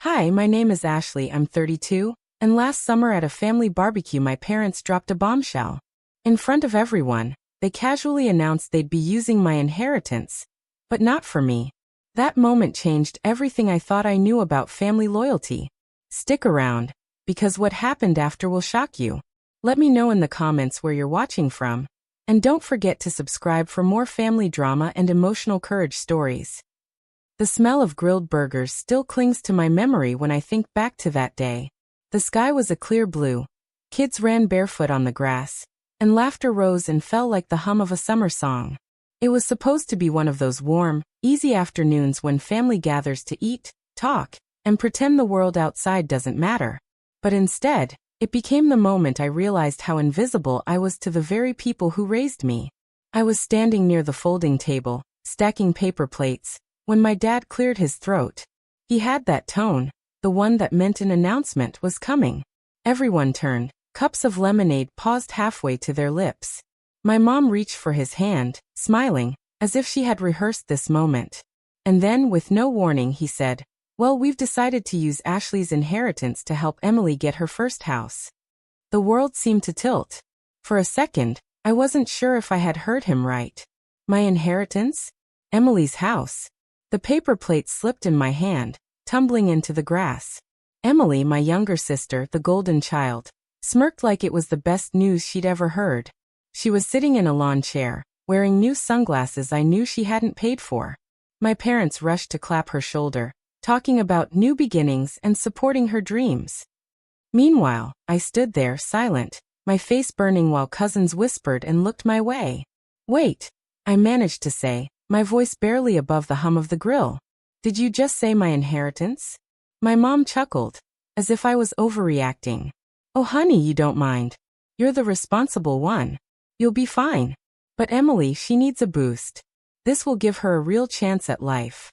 Hi, my name is Ashley, I'm 32, and last summer at a family barbecue my parents dropped a bombshell. In front of everyone, they casually announced they'd be using my inheritance, but not for me. That moment changed everything I thought I knew about family loyalty. Stick around, because what happened after will shock you. Let me know in the comments where you're watching from, and don't forget to subscribe for more family drama and emotional courage stories. The smell of grilled burgers still clings to my memory when I think back to that day. The sky was a clear blue. Kids ran barefoot on the grass, and laughter rose and fell like the hum of a summer song. It was supposed to be one of those warm, easy afternoons when family gathers to eat, talk, and pretend the world outside doesn't matter. But instead, it became the moment I realized how invisible I was to the very people who raised me. I was standing near the folding table, stacking paper plates, when my dad cleared his throat. He had that tone, the one that meant an announcement was coming. Everyone turned, cups of lemonade paused halfway to their lips. My mom reached for his hand, smiling, as if she had rehearsed this moment. And then, with no warning, he said, "Well, we've decided to use Ashley's inheritance to help Emily get her first house." The world seemed to tilt. For a second, I wasn't sure if I had heard him right. My inheritance? Emily's house. The paper plate slipped in my hand, tumbling into the grass. Emily, my younger sister, the golden child, smirked like it was the best news she'd ever heard. She was sitting in a lawn chair, wearing new sunglasses I knew she hadn't paid for. My parents rushed to clap her shoulder, talking about new beginnings and supporting her dreams. Meanwhile, I stood there, silent, my face burning while cousins whispered and looked my way. "Wait," I managed to say, my voice barely above the hum of the grill. "Did you just say my inheritance?" My mom chuckled, as if I was overreacting. "Oh honey, you don't mind. You're the responsible one. You'll be fine. But Emily, she needs a boost. This will give her a real chance at life."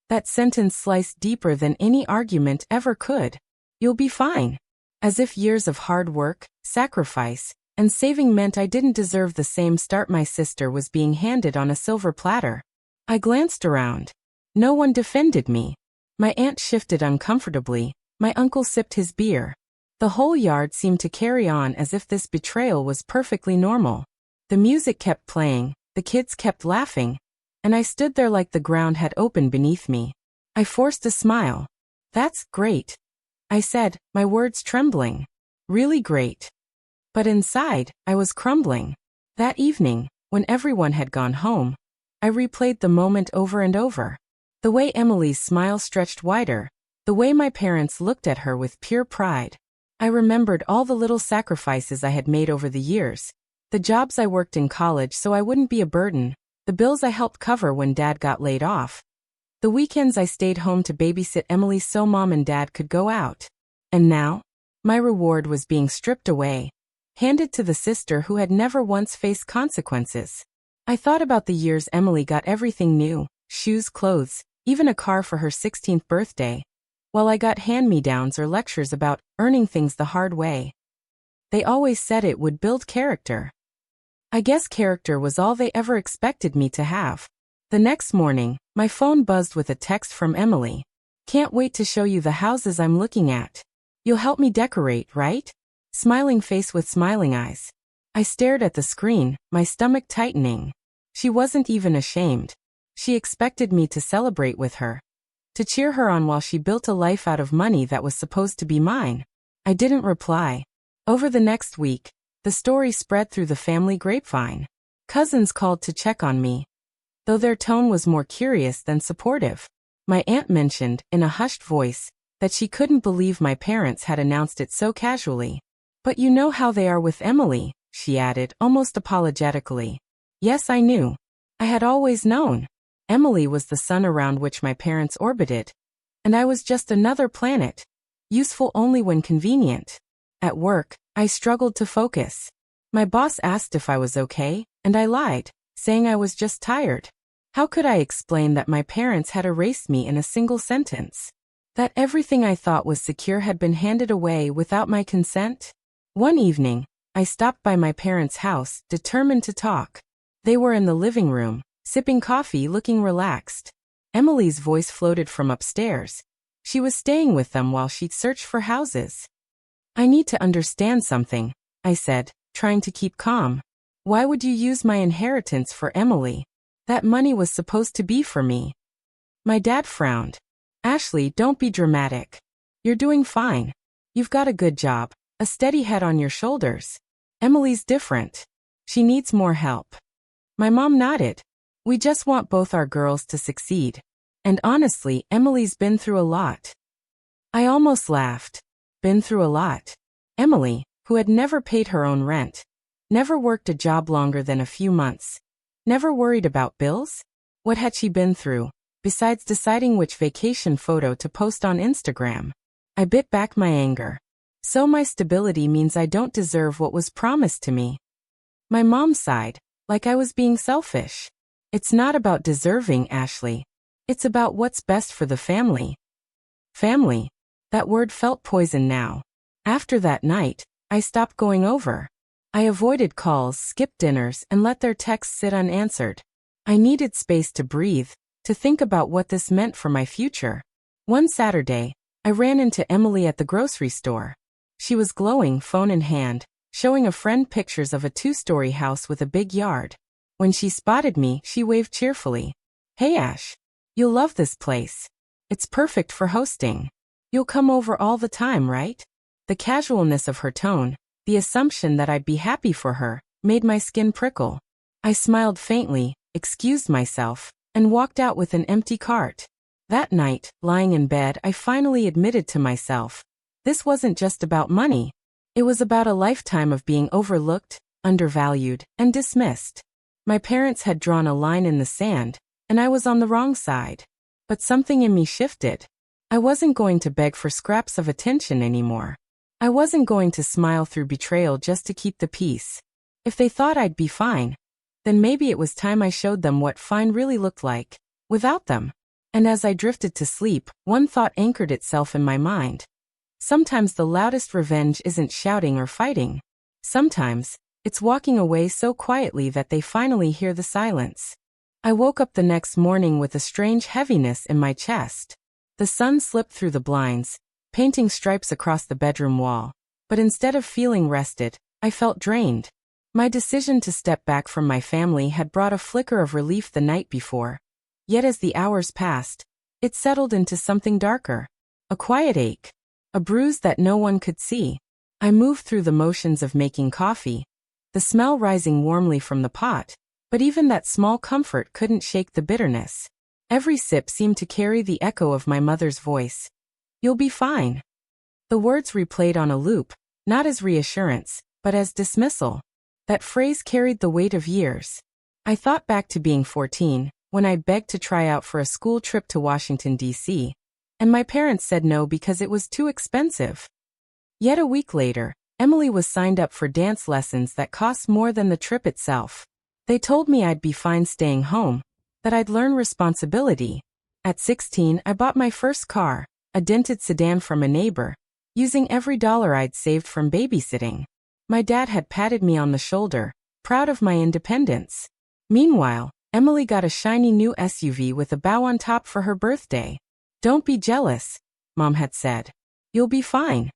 That sentence sliced deeper than any argument ever could. You'll be fine. As if years of hard work, sacrifice, and saving meant I didn't deserve the same start my sister was being handed on a silver platter. I glanced around. No one defended me. My aunt shifted uncomfortably, my uncle sipped his beer. The whole yard seemed to carry on as if this betrayal was perfectly normal. The music kept playing, the kids kept laughing, and I stood there like the ground had opened beneath me. I forced a smile. "That's great," I said, my words trembling. "Really great." But inside, I was crumbling. That evening, when everyone had gone home, I replayed the moment over and over. The way Emily's smile stretched wider, the way my parents looked at her with pure pride. I remembered all the little sacrifices I had made over the years, the jobs I worked in college so I wouldn't be a burden, the bills I helped cover when Dad got laid off, the weekends I stayed home to babysit Emily so Mom and Dad could go out. And now, my reward was being stripped away, handed to the sister who had never once faced consequences. I thought about the years Emily got everything new, shoes, clothes, even a car for her 16th birthday, while I got hand-me-downs or lectures about earning things the hard way. They always said it would build character. I guess character was all they ever expected me to have. The next morning, my phone buzzed with a text from Emily. "Can't wait to show you the houses I'm looking at. You'll help me decorate, right?" Smiling face with smiling eyes. I stared at the screen, my stomach tightening. She wasn't even ashamed. She expected me to celebrate with her, to cheer her on while she built a life out of money that was supposed to be mine. I didn't reply. Over the next week, the story spread through the family grapevine. Cousins called to check on me, though their tone was more curious than supportive. My aunt mentioned, in a hushed voice, that she couldn't believe my parents had announced it so casually. "But you know how they are with Emily," she added, almost apologetically. Yes, I knew. I had always known. Emily was the sun around which my parents orbited, and I was just another planet, useful only when convenient. At work, I struggled to focus. My boss asked if I was okay, and I lied, saying I was just tired. How could I explain that my parents had erased me in a single sentence? That everything I thought was secure had been handed away without my consent? One evening, I stopped by my parents' house, determined to talk. They were in the living room, sipping coffee, looking relaxed. Emily's voice floated from upstairs. She was staying with them while she searched for houses. I need to understand something, I said, trying to keep calm. Why would you use my inheritance for Emily? That money was supposed to be for me. My dad frowned. Ashley, don't be dramatic. You're doing fine. You've got a good job, a steady head on your shoulders. Emily's different. She needs more help. My mom nodded. We just want both our girls to succeed. And honestly, Emily's been through a lot. I almost laughed. Been through a lot. Emily, who had never paid her own rent, never worked a job longer than a few months, never worried about bills? What had she been through, besides deciding which vacation photo to post on Instagram? I bit back my anger. So my stability means I don't deserve what was promised to me. My mom sighed, like I was being selfish. It's not about deserving, Ashley. It's about what's best for the family. Family. That word felt poison now. After that night, I stopped going over. I avoided calls, skipped dinners, and let their texts sit unanswered. I needed space to breathe, to think about what this meant for my future. One Saturday, I ran into Emily at the grocery store. She was glowing, phone in hand, showing a friend pictures of a 2-story house with a big yard. When she spotted me, she waved cheerfully. Hey Ash. You'll love this place. It's perfect for hosting. You'll come over all the time, right? The casualness of her tone, the assumption that I'd be happy for her, made my skin prickle. I smiled faintly, excused myself, and walked out with an empty cart. That night, lying in bed, I finally admitted to myself. This wasn't just about money. It was about a lifetime of being overlooked, undervalued, and dismissed. My parents had drawn a line in the sand, and I was on the wrong side. But something in me shifted. I wasn't going to beg for scraps of attention anymore. I wasn't going to smile through betrayal just to keep the peace. If they thought I'd be fine, then maybe it was time I showed them what fine really looked like, without them. And as I drifted to sleep, one thought anchored itself in my mind. Sometimes the loudest revenge isn't shouting or fighting. Sometimes, it's walking away so quietly that they finally hear the silence. I woke up the next morning with a strange heaviness in my chest. The sun slipped through the blinds, painting stripes across the bedroom wall. But instead of feeling rested, I felt drained. My decision to step back from my family had brought a flicker of relief the night before. Yet as the hours passed, it settled into something darker. A quiet ache. A bruise that no one could see. I moved through the motions of making coffee, the smell rising warmly from the pot, but even that small comfort couldn't shake the bitterness. Every sip seemed to carry the echo of my mother's voice. You'll be fine. The words replayed on a loop, not as reassurance, but as dismissal. That phrase carried the weight of years. I thought back to being 14, when I begged to try out for a school trip to Washington, D.C., and my parents said no because it was too expensive. Yet a week later, Emily was signed up for dance lessons that cost more than the trip itself. They told me I'd be fine staying home, that I'd learn responsibility. At 16, I bought my first car, a dented sedan from a neighbor, using every dollar I'd saved from babysitting. My dad had patted me on the shoulder, proud of my independence. Meanwhile, Emily got a shiny new SUV with a bow on top for her birthday. Don't be jealous, Mom had said. You'll be fine.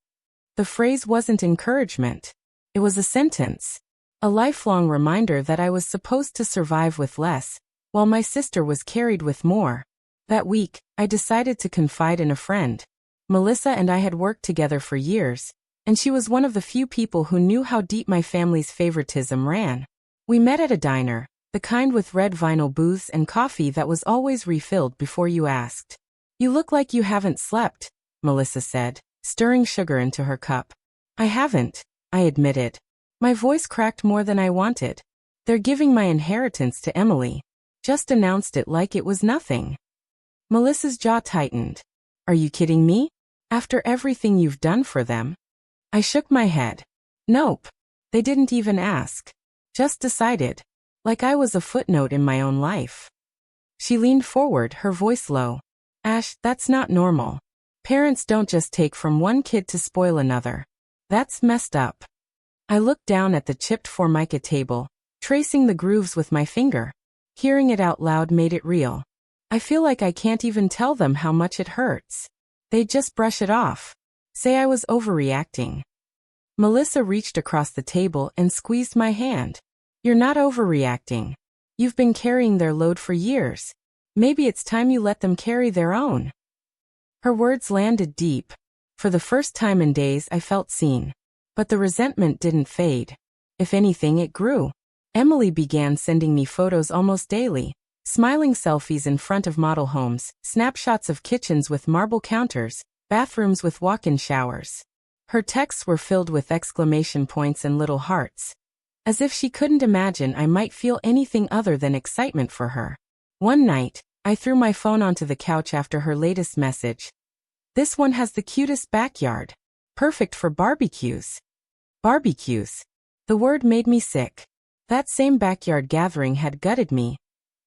The phrase wasn't encouragement. It was a sentence. A lifelong reminder that I was supposed to survive with less, while my sister was carried with more. That week, I decided to confide in a friend. Melissa and I had worked together for years, and she was one of the few people who knew how deep my family's favoritism ran. We met at a diner, the kind with red vinyl booths and coffee that was always refilled before you asked. You look like you haven't slept, Melissa said, stirring sugar into her cup. I haven't, I admitted. My voice cracked more than I wanted. They're giving my inheritance to Emily. Just announced it like it was nothing. Melissa's jaw tightened. Are you kidding me? After everything you've done for them? I shook my head. Nope. They didn't even ask. Just decided. Like I was a footnote in my own life. She leaned forward, her voice low. Ash, that's not normal. Parents don't just take from one kid to spoil another. That's messed up. I looked down at the chipped Formica table, tracing the grooves with my finger. Hearing it out loud made it real. I feel like I can't even tell them how much it hurts. They'd just brush it off. Say I was overreacting. Melissa reached across the table and squeezed my hand. You're not overreacting. You've been carrying their load for years. Maybe it's time you let them carry their own. Her words landed deep. For the first time in days I felt seen. But the resentment didn't fade. If anything, it grew. Emily began sending me photos almost daily. Smiling selfies in front of model homes, snapshots of kitchens with marble counters, bathrooms with walk-in showers. Her texts were filled with exclamation points and little hearts. As if she couldn't imagine I might feel anything other than excitement for her. One night, I threw my phone onto the couch after her latest message. This one has the cutest backyard. Perfect for barbecues. Barbecues. The word made me sick. That same backyard gathering had gutted me.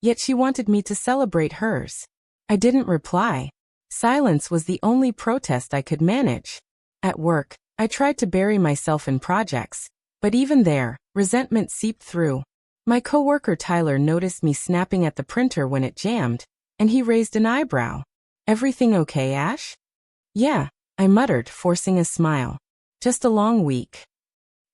Yet she wanted me to celebrate hers. I didn't reply. Silence was the only protest I could manage. At work, I tried to bury myself in projects. But even there, resentment seeped through. My coworker Tyler noticed me snapping at the printer when it jammed, and he raised an eyebrow. Everything okay, Ash? Yeah, I muttered, forcing a smile. Just a long week.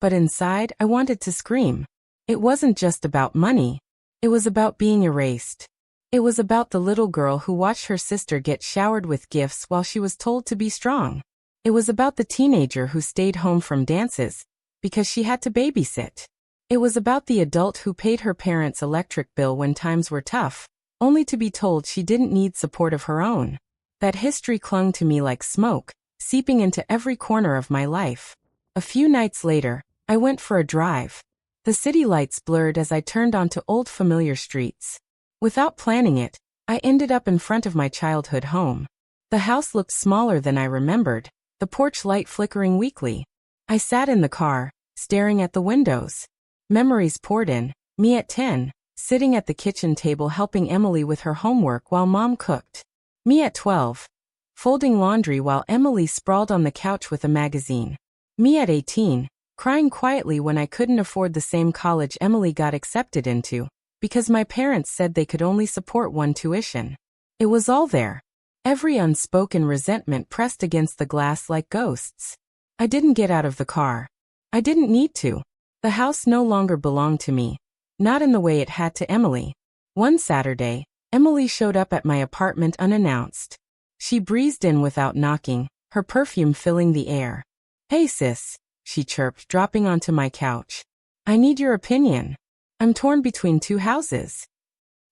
But inside, I wanted to scream. It wasn't just about money. It was about being erased. It was about the little girl who watched her sister get showered with gifts while she was told to be strong. It was about the teenager who stayed home from dances because she had to babysit. It was about the adult who paid her parents' electric bill when times were tough, only to be told she didn't need support of her own. That history clung to me like smoke, seeping into every corner of my life. A few nights later, I went for a drive. The city lights blurred as I turned onto old familiar streets. Without planning it, I ended up in front of my childhood home. The house looked smaller than I remembered, the porch light flickering weakly. I sat in the car, staring at the windows. Memories poured in, me at 10, sitting at the kitchen table helping Emily with her homework while Mom cooked. Me at 12, folding laundry while Emily sprawled on the couch with a magazine. Me at 18, crying quietly when I couldn't afford the same college Emily got accepted into, because my parents said they could only support one tuition. It was all there. Every unspoken resentment pressed against the glass like ghosts. I didn't get out of the car. I didn't need to. The house no longer belonged to me. Not in the way it had to Emily. One Saturday, Emily showed up at my apartment unannounced. She breezed in without knocking, her perfume filling the air. Hey sis, she chirped, dropping onto my couch. I need your opinion. I'm torn between two houses.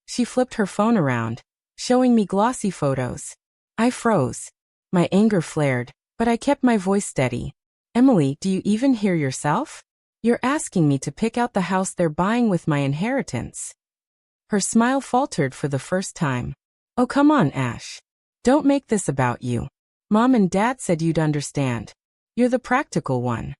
She flipped her phone around, showing me glossy photos. I froze. My anger flared, but I kept my voice steady. Emily, do you even hear yourself? You're asking me to pick out the house they're buying with my inheritance. Her smile faltered for the first time. Oh, come on, Ash. Don't make this about you. Mom and Dad said you'd understand. You're the practical one.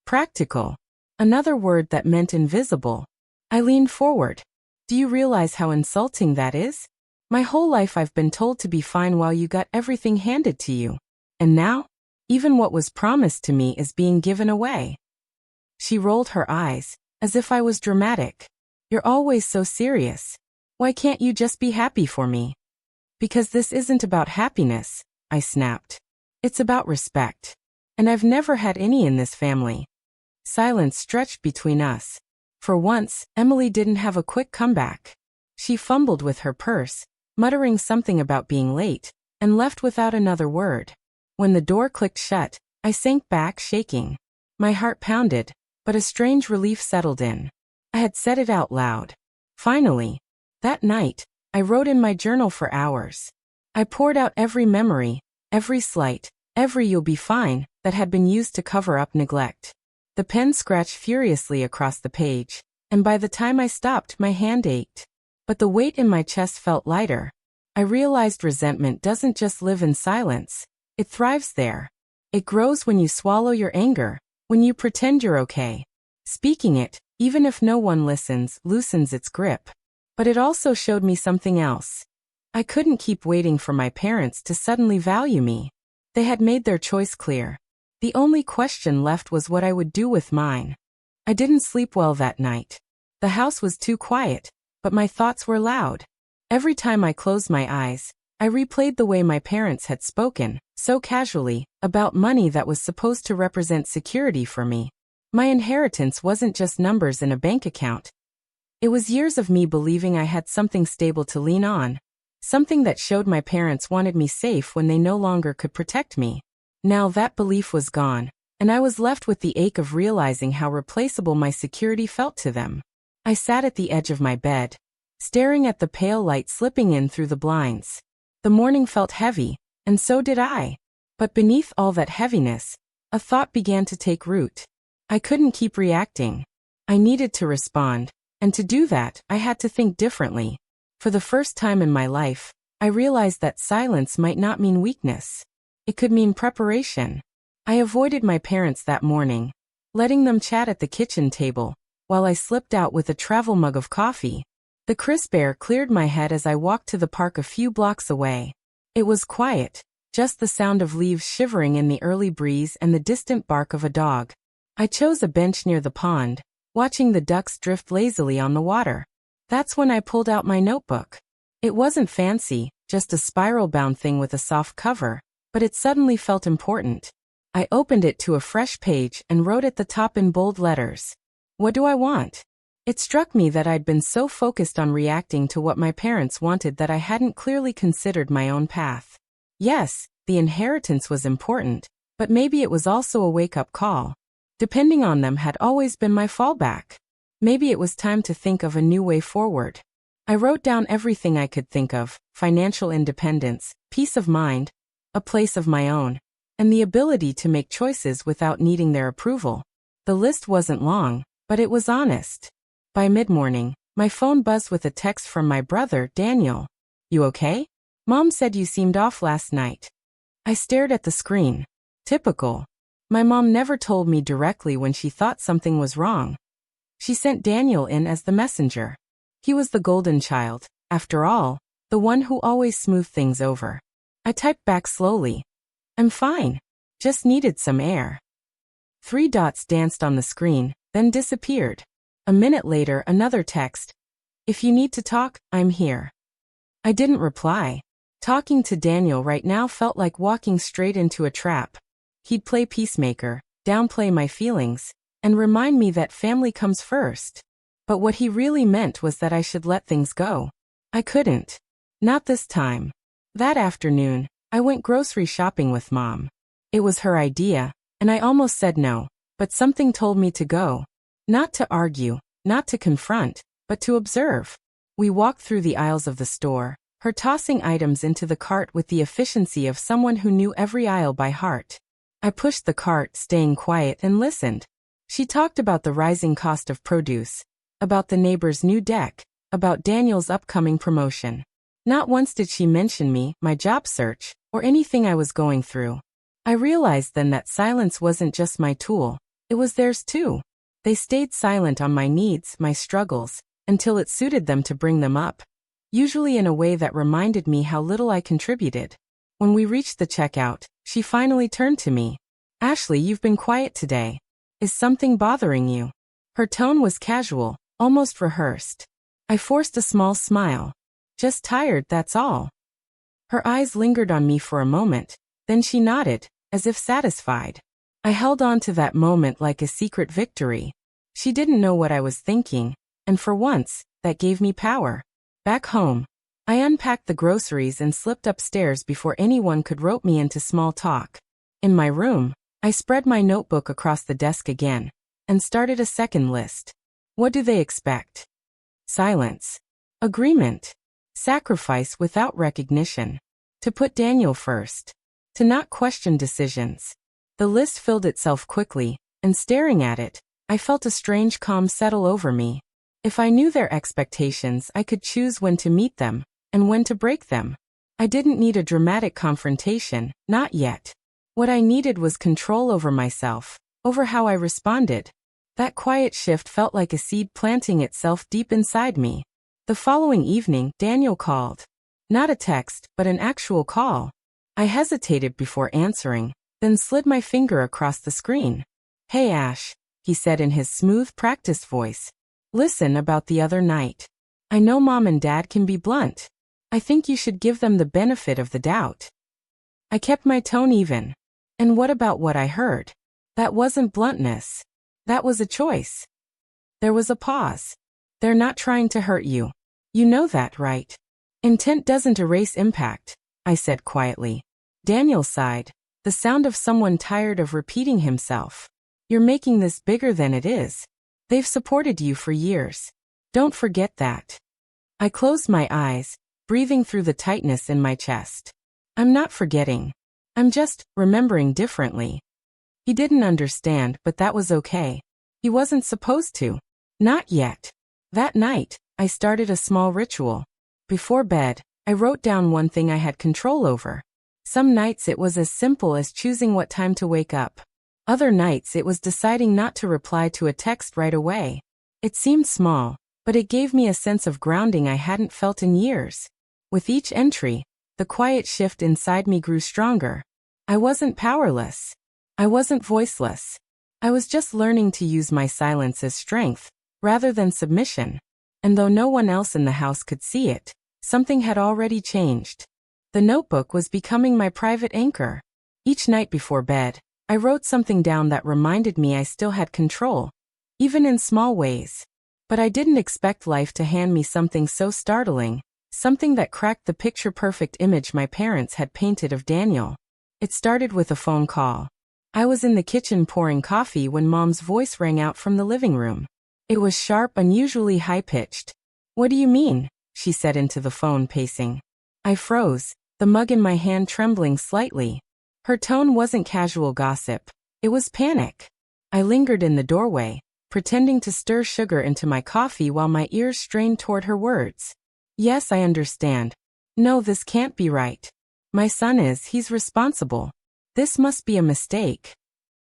Practical. Another word that meant invisible. I leaned forward. Do you realize how insulting that is? My whole life I've been told to be fine while you got everything handed to you. And now? Even what was promised to me is being given away. She rolled her eyes, as if I was dramatic. You're always so serious. Why can't you just be happy for me? Because this isn't about happiness, I snapped. It's about respect. And I've never had any in this family. Silence stretched between us. For once, Emily didn't have a quick comeback. She fumbled with her purse, muttering something about being late, and left without another word. When the door clicked shut, I sank back shaking. My heart pounded, but a strange relief settled in. I had said it out loud. Finally. That night, I wrote in my journal for hours. I poured out every memory, every slight, every "you'll be fine" that had been used to cover up neglect. The pen scratched furiously across the page, and by the time I stopped, my hand ached. But the weight in my chest felt lighter. I realized resentment doesn't just live in silence. It thrives there. It grows when you swallow your anger, when you pretend you're okay. Speaking it, even if no one listens, loosens its grip. But it also showed me something else. I couldn't keep waiting for my parents to suddenly value me. They had made their choice clear. The only question left was what I would do with mine. I didn't sleep well that night. The house was too quiet, but my thoughts were loud. Every time I closed my eyes, I replayed the way my parents had spoken, so casually, about money that was supposed to represent security for me. My inheritance wasn't just numbers in a bank account. It was years of me believing I had something stable to lean on, something that showed my parents wanted me safe when they no longer could protect me. Now that belief was gone, and I was left with the ache of realizing how replaceable my security felt to them. I sat at the edge of my bed, staring at the pale light slipping in through the blinds. The morning felt heavy, and so did I. But beneath all that heaviness, a thought began to take root. I couldn't keep reacting. I needed to respond, and to do that, I had to think differently. For the first time in my life, I realized that silence might not mean weakness. It could mean preparation. I avoided my parents that morning, letting them chat at the kitchen table, while I slipped out with a travel mug of coffee. The crisp air cleared my head as I walked to the park a few blocks away. It was quiet, just the sound of leaves shivering in the early breeze and the distant bark of a dog. I chose a bench near the pond, watching the ducks drift lazily on the water. That's when I pulled out my notebook. It wasn't fancy, just a spiral-bound thing with a soft cover, but it suddenly felt important. I opened it to a fresh page and wrote at the top in bold letters, "What do I want?" It struck me that I'd been so focused on reacting to what my parents wanted that I hadn't clearly considered my own path. Yes, the inheritance was important, but maybe it was also a wake-up call. Depending on them had always been my fallback. Maybe it was time to think of a new way forward. I wrote down everything I could think of: financial independence, peace of mind, a place of my own, and the ability to make choices without needing their approval. The list wasn't long, but it was honest. By mid-morning, my phone buzzed with a text from my brother, Daniel. "You okay? Mom said you seemed off last night." I stared at the screen. Typical. My mom never told me directly when she thought something was wrong. She sent Daniel in as the messenger. He was the golden child, after all, the one who always smoothed things over. I typed back slowly. "I'm fine. Just needed some air." 3 dots danced on the screen, then disappeared. A minute later, another text. "If you need to talk, I'm here." I didn't reply. Talking to Daniel right now felt like walking straight into a trap. He'd play peacemaker, downplay my feelings, and remind me that family comes first. But what he really meant was that I should let things go. I couldn't. Not this time. That afternoon, I went grocery shopping with Mom. It was her idea, and I almost said no, but something told me to go. Not to argue, not to confront, but to observe. We walked through the aisles of the store, her tossing items into the cart with the efficiency of someone who knew every aisle by heart. I pushed the cart, staying quiet, and listened. She talked about the rising cost of produce, about the neighbor's new deck, about Daniel's upcoming promotion. Not once did she mention me, my job search, or anything I was going through. I realized then that silence wasn't just my tool, it was theirs too. They stayed silent on my needs, my struggles, until it suited them to bring them up, usually in a way that reminded me how little I contributed. When we reached the checkout, she finally turned to me. "Ashley, you've been quiet today. Is something bothering you?" Her tone was casual, almost rehearsed. I forced a small smile. "Just tired, that's all." Her eyes lingered on me for a moment, then she nodded, as if satisfied. I held on to that moment like a secret victory. She didn't know what I was thinking, and for once, that gave me power. Back home, I unpacked the groceries and slipped upstairs before anyone could rope me into small talk. In my room, I spread my notebook across the desk again, and started a second list. What do they expect? Silence. Agreement. Sacrifice without recognition. To put Daniel first. To not question decisions. The list filled itself quickly, and staring at it, I felt a strange calm settle over me. If I knew their expectations, I could choose when to meet them, and when to break them. I didn't need a dramatic confrontation, not yet. What I needed was control over myself, over how I responded. That quiet shift felt like a seed planting itself deep inside me. The following evening, Daniel called. Not a text, but an actual call. I hesitated before answering, then slid my finger across the screen. "Hey Ash," he said in his smooth, practiced voice. "Listen, about the other night. I know Mom and Dad can be blunt. I think you should give them the benefit of the doubt. I kept my tone even. And what about what I heard? That wasn't bluntness. That was a choice. There was a pause. They're not trying to hurt you. You know that, right? Intent doesn't erase impact, I said quietly. Daniel sighed, the sound of someone tired of repeating himself. You're making this bigger than it is. They've supported you for years. Don't forget that. I closed my eyes, breathing through the tightness in my chest. I'm not forgetting. I'm just remembering differently. He didn't understand, but that was okay. He wasn't supposed to. Not yet. That night, I started a small ritual. Before bed, I wrote down one thing I had control over. Some nights it was as simple as choosing what time to wake up. Other nights it was deciding not to reply to a text right away. It seemed small, but it gave me a sense of grounding I hadn't felt in years. With each entry, the quiet shift inside me grew stronger. I wasn't powerless. I wasn't voiceless. I was just learning to use my silence as strength, rather than submission. And though no one else in the house could see it, something had already changed. The notebook was becoming my private anchor. Each night before bed, I wrote something down that reminded me I still had control, even in small ways. But I didn't expect life to hand me something so startling, something that cracked the picture-perfect image my parents had painted of Daniel. It started with a phone call. I was in the kitchen pouring coffee when Mom's voice rang out from the living room. It was sharp, unusually high-pitched. "What do you mean?" she said into the phone, pacing. I froze, the mug in my hand trembling slightly. Her tone wasn't casual gossip. It was panic. I lingered in the doorway, pretending to stir sugar into my coffee while my ears strained toward her words. "Yes, I understand. No, this can't be right. My son he's responsible. This must be a mistake."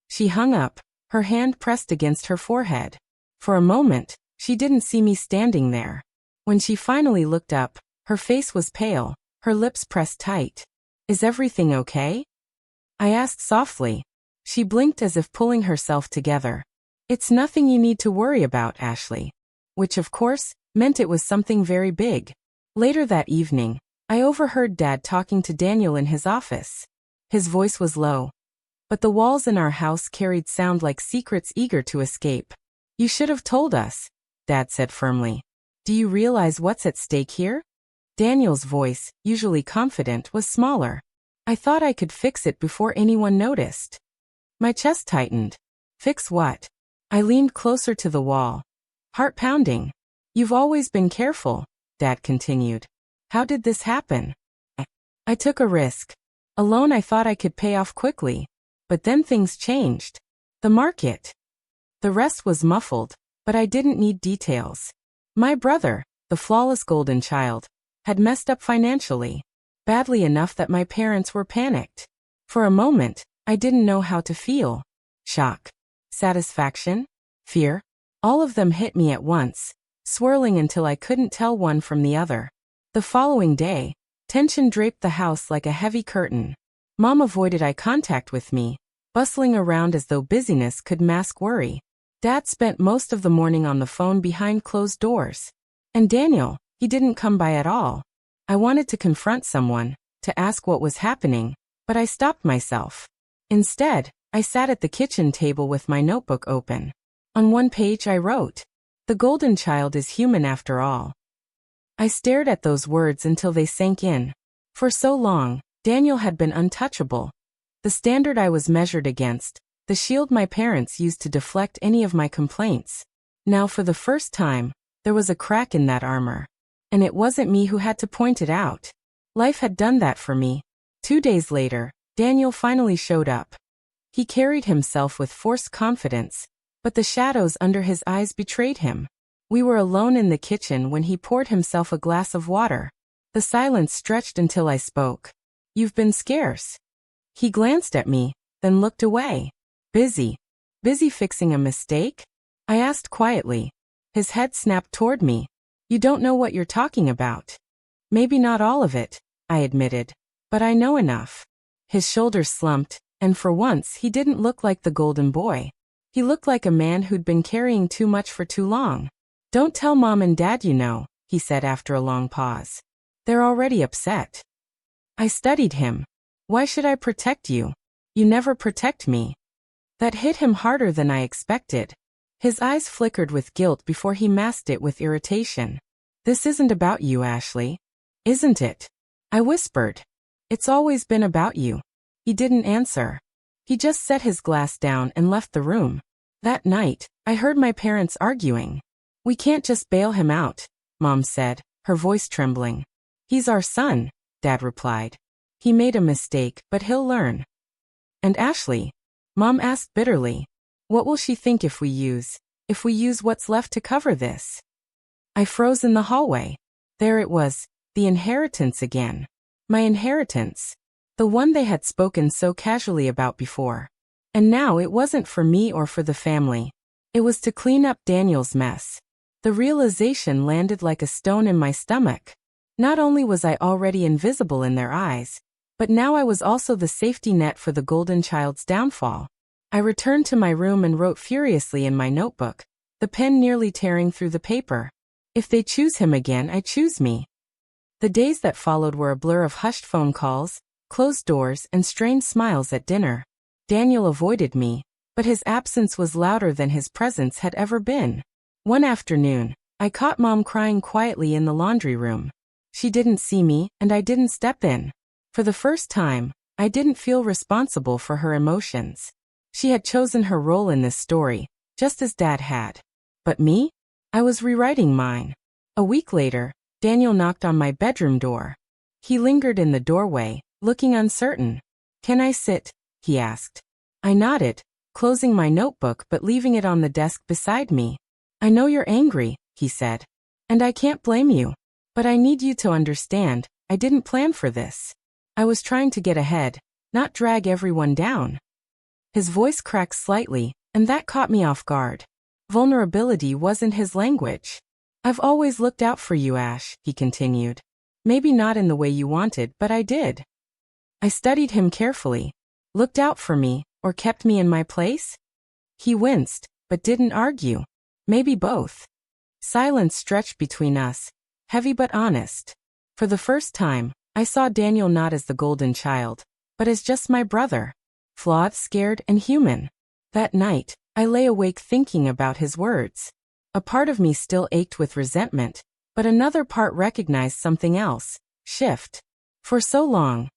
She hung up, her hand pressed against her forehead. For a moment, she didn't see me standing there. When she finally looked up, her face was pale, her lips pressed tight. "Is everything okay?" I asked softly. She blinked as if pulling herself together. "It's nothing you need to worry about, Ashley." Which, of course, meant it was something very big. Later that evening, I overheard Dad talking to Daniel in his office. His voice was low, but the walls in our house carried sound like secrets eager to escape. "You should have told us," Dad said firmly. "Do you realize what's at stake here?" Daniel's voice, usually confident, was smaller. I thought I could fix it before anyone noticed. My chest tightened. Fix what? I leaned closer to the wall. Heart pounding. "You've always been careful," Dad continued. "How did this happen?" I took a risk. A loan I thought I could pay off quickly. But then things changed. The market. The rest was muffled, but I didn't need details. My brother, the flawless golden child, had messed up financially. Badly enough that my parents were panicked. For a moment, I didn't know how to feel. Shock. Satisfaction? Fear? All of them hit me at once, swirling until I couldn't tell one from the other. The following day, tension draped the house like a heavy curtain. Mom avoided eye contact with me, bustling around as though busyness could mask worry. Dad spent most of the morning on the phone behind closed doors. And Daniel, he didn't come by at all. I wanted to confront someone, to ask what was happening, but I stopped myself. Instead, I sat at the kitchen table with my notebook open. On one page I wrote, "The golden child is human after all." I stared at those words until they sank in. For so long, Daniel had been untouchable. The standard I was measured against, the shield my parents used to deflect any of my complaints. Now for the first time, there was a crack in that armor. And it wasn't me who had to point it out. Life had done that for me. 2 days later, Daniel finally showed up. He carried himself with forced confidence, but the shadows under his eyes betrayed him. We were alone in the kitchen when he poured himself a glass of water. The silence stretched until I spoke. "You've been scarce." He glanced at me, then looked away. "Busy. Busy fixing a mistake?" I asked quietly. His head snapped toward me. "You don't know what you're talking about." "Maybe not all of it," I admitted. "But I know enough." His shoulders slumped, and for once he didn't look like the golden boy. He looked like a man who'd been carrying too much for too long. "Don't tell Mom and Dad you know," he said after a long pause. They're already upset. I studied him. Why should I protect you? You never protect me. That hit him harder than I expected. His eyes flickered with guilt before he masked it with irritation. This isn't about you, Ashley. Isn't it? I whispered. It's always been about you. He didn't answer. He just set his glass down and left the room. That night, I heard my parents arguing. We can't just bail him out, Mom said, her voice trembling. He's our son, Dad replied. He made a mistake, but he'll learn. And Ashley? Mom asked bitterly. What will she think if we use what's left to cover this? I froze in the hallway. There it was, the inheritance again. My inheritance. The one they had spoken so casually about before. And now it wasn't for me or for the family. It was to clean up Daniel's mess. The realization landed like a stone in my stomach. Not only was I already invisible in their eyes, but now I was also the safety net for the golden child's downfall. I returned to my room and wrote furiously in my notebook, the pen nearly tearing through the paper. If they choose him again, I choose me. The days that followed were a blur of hushed phone calls, closed doors, and strained smiles at dinner. Daniel avoided me, but his absence was louder than his presence had ever been. One afternoon, I caught Mom crying quietly in the laundry room. She didn't see me, and I didn't step in. For the first time, I didn't feel responsible for her emotions. She had chosen her role in this story, just as Dad had. But me? I was rewriting mine. A week later, Daniel knocked on my bedroom door. He lingered in the doorway, looking uncertain. Can I sit? He asked. I nodded, closing my notebook but leaving it on the desk beside me. I know you're angry, he said. And I can't blame you. But I need you to understand, I didn't plan for this. I was trying to get ahead, not drag everyone down. His voice cracked slightly, and that caught me off guard. Vulnerability wasn't his language. I've always looked out for you, Ash, he continued. Maybe not in the way you wanted, but I did. I studied him carefully. Looked out for me, or kept me in my place? He winced, but didn't argue. Maybe both. Silence stretched between us, heavy but honest. For the first time, I saw Daniel not as the golden child, but as just my brother. Flawed, scared, and human. That night, I lay awake thinking about his words. A part of me still ached with resentment, but another part recognized something else, shift. For so long,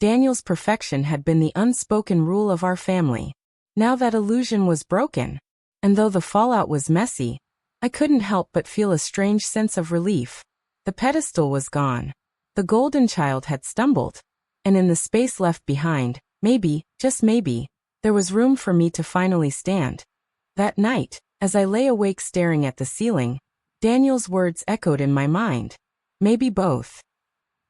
Daniel's perfection had been the unspoken rule of our family. Now that illusion was broken, and though the fallout was messy, I couldn't help but feel a strange sense of relief. The pedestal was gone. The golden child had stumbled, and in the space left behind, maybe, just maybe, there was room for me to finally stand. That night, as I lay awake staring at the ceiling, Daniel's words echoed in my mind. Maybe both.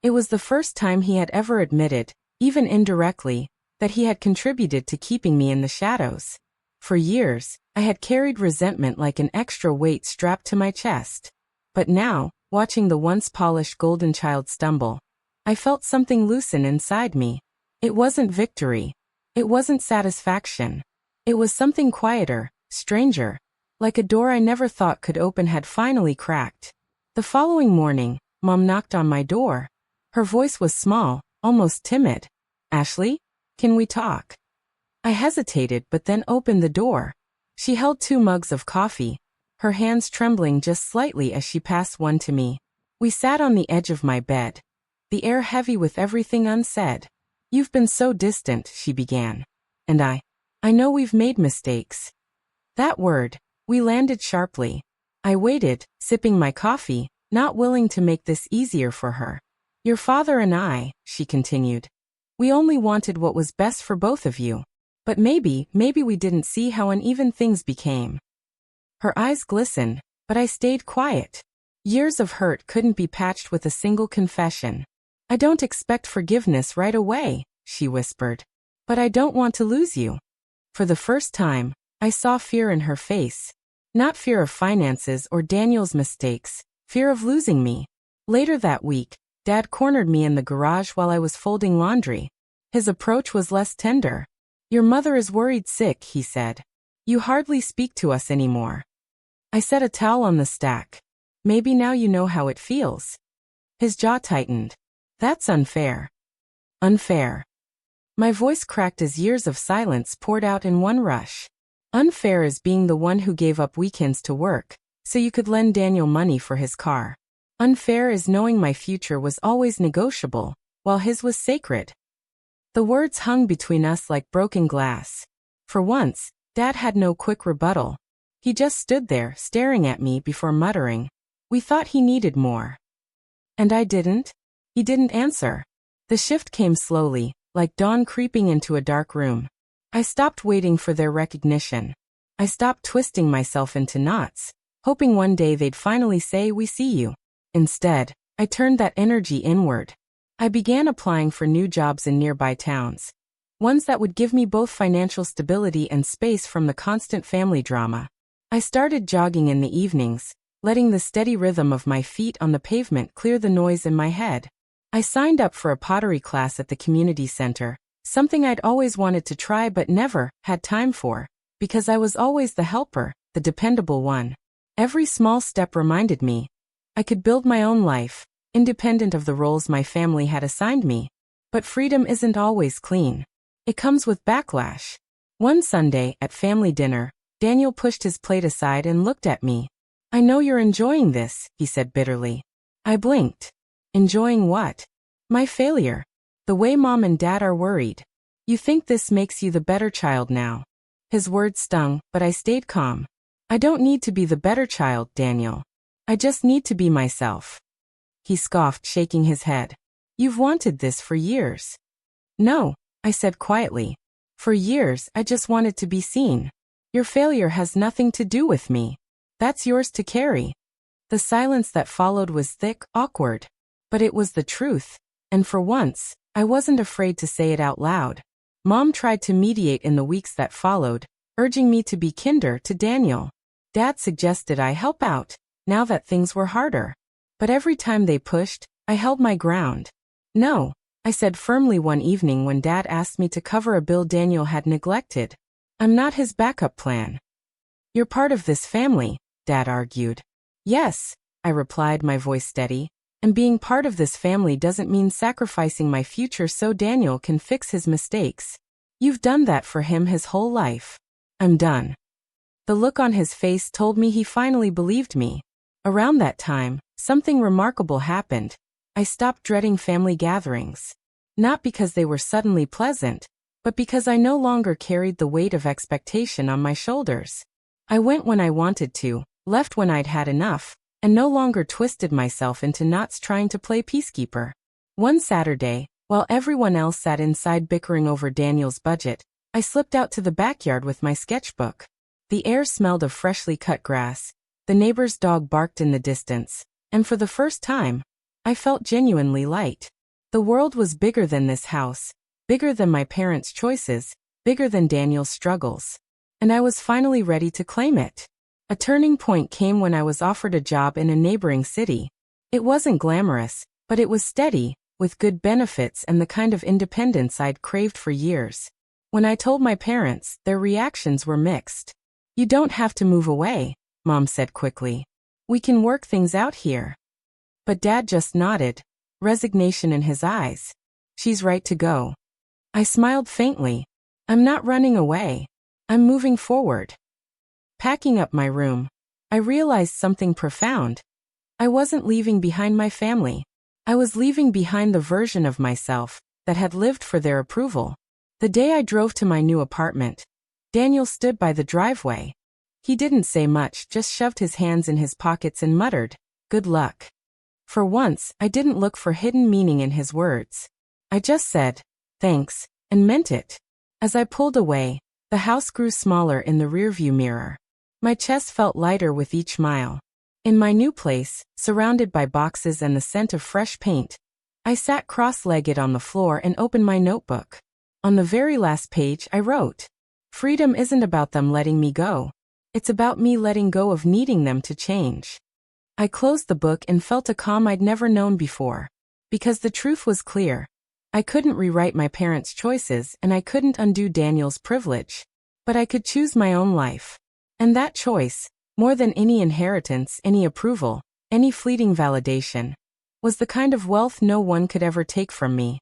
It was the first time he had ever admitted, even indirectly, that he had contributed to keeping me in the shadows. For years, I had carried resentment like an extra weight strapped to my chest. But now, watching the once polished golden child stumble, I felt something loosen inside me. It wasn't victory. It wasn't satisfaction. It was something quieter, stranger, like a door I never thought could open had finally cracked. The following morning, Mom knocked on my door. Her voice was small, almost timid. Ashley, can we talk? I hesitated but then opened the door. She held 2 mugs of coffee, her hands trembling just slightly as she passed one to me. We sat on the edge of my bed, the air heavy with everything unsaid. You've been so distant, she began. And I know we've made mistakes. That word, we landed sharply. I waited, sipping my coffee, not willing to make this easier for her. Your father and I, she continued. We only wanted what was best for both of you. But maybe we didn't see how uneven things became. Her eyes glistened, but I stayed quiet. Years of hurt couldn't be patched with a single confession. I don't expect forgiveness right away, she whispered. But I don't want to lose you. For the first time, I saw fear in her face. Not fear of finances or Daniel's mistakes, fear of losing me. Later that week, Dad cornered me in the garage while I was folding laundry. His approach was less tender. Your mother is worried sick, he said. You hardly speak to us anymore. I set a towel on the stack. Maybe now you know how it feels. His jaw tightened. That's unfair. Unfair. My voice cracked as years of silence poured out in one rush. Unfair is being the one who gave up weekends to work, so you could lend Daniel money for his car. Unfair is knowing my future was always negotiable, while his was sacred. The words hung between us like broken glass. For once, Dad had no quick rebuttal. He just stood there, staring at me before muttering, "We thought he needed more." And I didn't? He didn't answer. The shift came slowly, like dawn creeping into a dark room. I stopped waiting for their recognition. I stopped twisting myself into knots, hoping one day they'd finally say, "We see you." Instead, I turned that energy inward. I began applying for new jobs in nearby towns. Ones that would give me both financial stability and space from the constant family drama. I started jogging in the evenings, letting the steady rhythm of my feet on the pavement clear the noise in my head. I signed up for a pottery class at the community center, something I'd always wanted to try but never had time for, because I was always the helper, the dependable one. Every small step reminded me I could build my own life, independent of the roles my family had assigned me. But freedom isn't always clean. It comes with backlash. One Sunday, at family dinner, Daniel pushed his plate aside and looked at me. "I know you're enjoying this," he said bitterly. I blinked. Enjoying what? My failure. The way Mom and Dad are worried. "You think this makes you the better child now." His words stung, but I stayed calm. "I don't need to be the better child, Daniel. I just need to be myself." He scoffed, shaking his head. "You've wanted this for years." "No," I said quietly. "For years, I just wanted to be seen. Your failure has nothing to do with me. That's yours to carry." The silence that followed was thick, awkward. But it was the truth, and for once, I wasn't afraid to say it out loud. Mom tried to mediate in the weeks that followed, urging me to be kinder to Daniel. Dad suggested I help out, now that things were harder. But every time they pushed, I held my ground. "No," I said firmly one evening when Dad asked me to cover a bill Daniel had neglected. "I'm not his backup plan." "You're part of this family," Dad argued. "Yes," I replied, my voice steady. "And being part of this family doesn't mean sacrificing my future so Daniel can fix his mistakes. You've done that for him his whole life. I'm done." The look on his face told me he finally believed me. Around that time, something remarkable happened. I stopped dreading family gatherings. Not because they were suddenly pleasant, but because I no longer carried the weight of expectation on my shoulders. I went when I wanted to, left when I'd had enough, and no longer twisted myself into knots trying to play peacekeeper. One Saturday, while everyone else sat inside bickering over Daniel's budget, I slipped out to the backyard with my sketchbook. The air smelled of freshly cut grass, the neighbor's dog barked in the distance, and for the first time, I felt genuinely light. The world was bigger than this house, bigger than my parents' choices, bigger than Daniel's struggles. And I was finally ready to claim it. A turning point came when I was offered a job in a neighboring city. It wasn't glamorous, but it was steady, with good benefits and the kind of independence I'd craved for years. When I told my parents, their reactions were mixed. "You don't have to move away," Mom said quickly. "We can work things out here." But Dad just nodded, resignation in his eyes. "She's right to go." I smiled faintly. "I'm not running away. I'm moving forward." Packing up my room, I realized something profound. I wasn't leaving behind my family. I was leaving behind the version of myself that had lived for their approval. The day I drove to my new apartment, Daniel stood by the driveway. He didn't say much, just shoved his hands in his pockets and muttered, "Good luck." For once, I didn't look for hidden meaning in his words. I just said, "Thanks," and meant it. As I pulled away, the house grew smaller in the rearview mirror. My chest felt lighter with each mile. In my new place, surrounded by boxes and the scent of fresh paint, I sat cross-legged on the floor and opened my notebook. On the very last page, I wrote, "Freedom isn't about them letting me go. It's about me letting go of needing them to change." I closed the book and felt a calm I'd never known before. Because the truth was clear. I couldn't rewrite my parents' choices and I couldn't undo Daniel's privilege. But I could choose my own life. And that choice, more than any inheritance, any approval, any fleeting validation, was the kind of wealth no one could ever take from me.